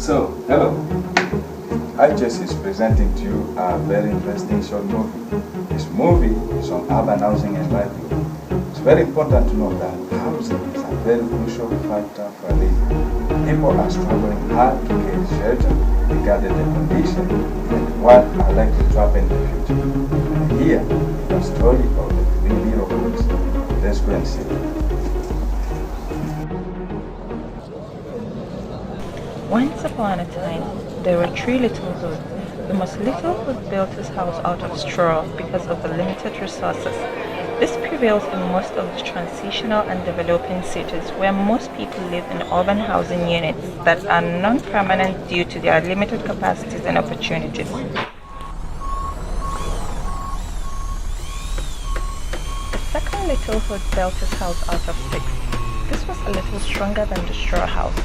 So, hello. I just is presenting to you a very interesting short movie. This movie is on urban housing and livelihood. It's very important to know that housing is a very crucial factor for living. People are struggling hard to get shelter regarding the condition and what are likely to happen in the future. And here is the story of the three little hoods. Let's go and see it. Once upon a time, there were three little hoods. The most little hood built his house out of straw because of the limited resources. This prevails in most of the transitional and developing cities where most people live in urban housing units that are non-permanent due to their limited capacities and opportunities. The second little hood built his house out of sticks. This was a little stronger than the straw house.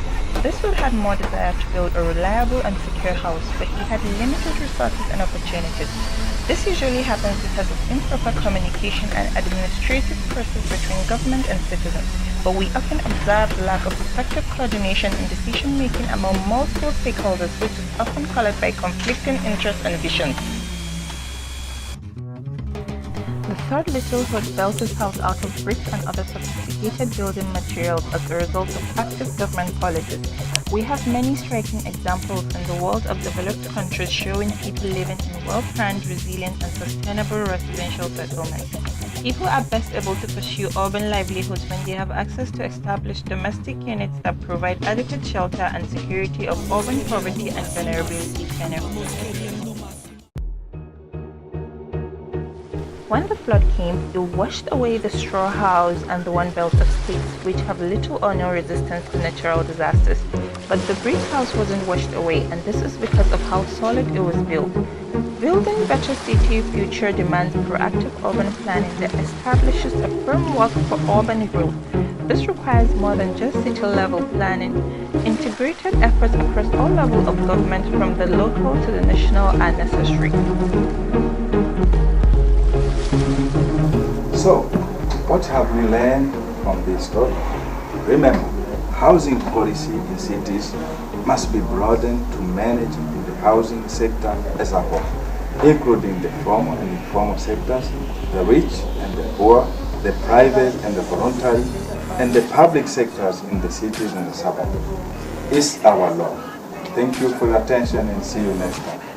This hood had more desire to build a reliable and secure house, but he had limited resources and opportunities. This usually happens because of improper communication and administrative process between government and citizens, but we often observe lack of effective coordination and decision-making among multiple stakeholders, which is often colored by conflicting interests and visions. The third little hood built his house out of bricks and other sophisticated building materials as a result of active government policies. We have many striking examples in the world of developed countries showing people living in well-planned, resilient, and sustainable residential settlements. People are best able to pursue urban livelihoods when they have access to established domestic units that provide adequate shelter and security of urban poverty and vulnerability benefits. When the flood came, it washed away the straw house and the one built of sticks, which have little or no resistance to natural disasters. But the brick house wasn't washed away, and this is because of how solid it was built. Building better city future demands proactive urban planning that establishes a framework for urban growth. This requires more than just city-level planning. Integrated efforts across all levels of government, from the local to the national, are necessary. So, what have we learned from this story? Remember, housing policy in cities must be broadened to manage the housing sector as a whole, including the formal and informal sectors, the rich and the poor, the private and the voluntary, and the public sectors in the cities and the suburbs. It's our law. Thank you for your attention and see you next time.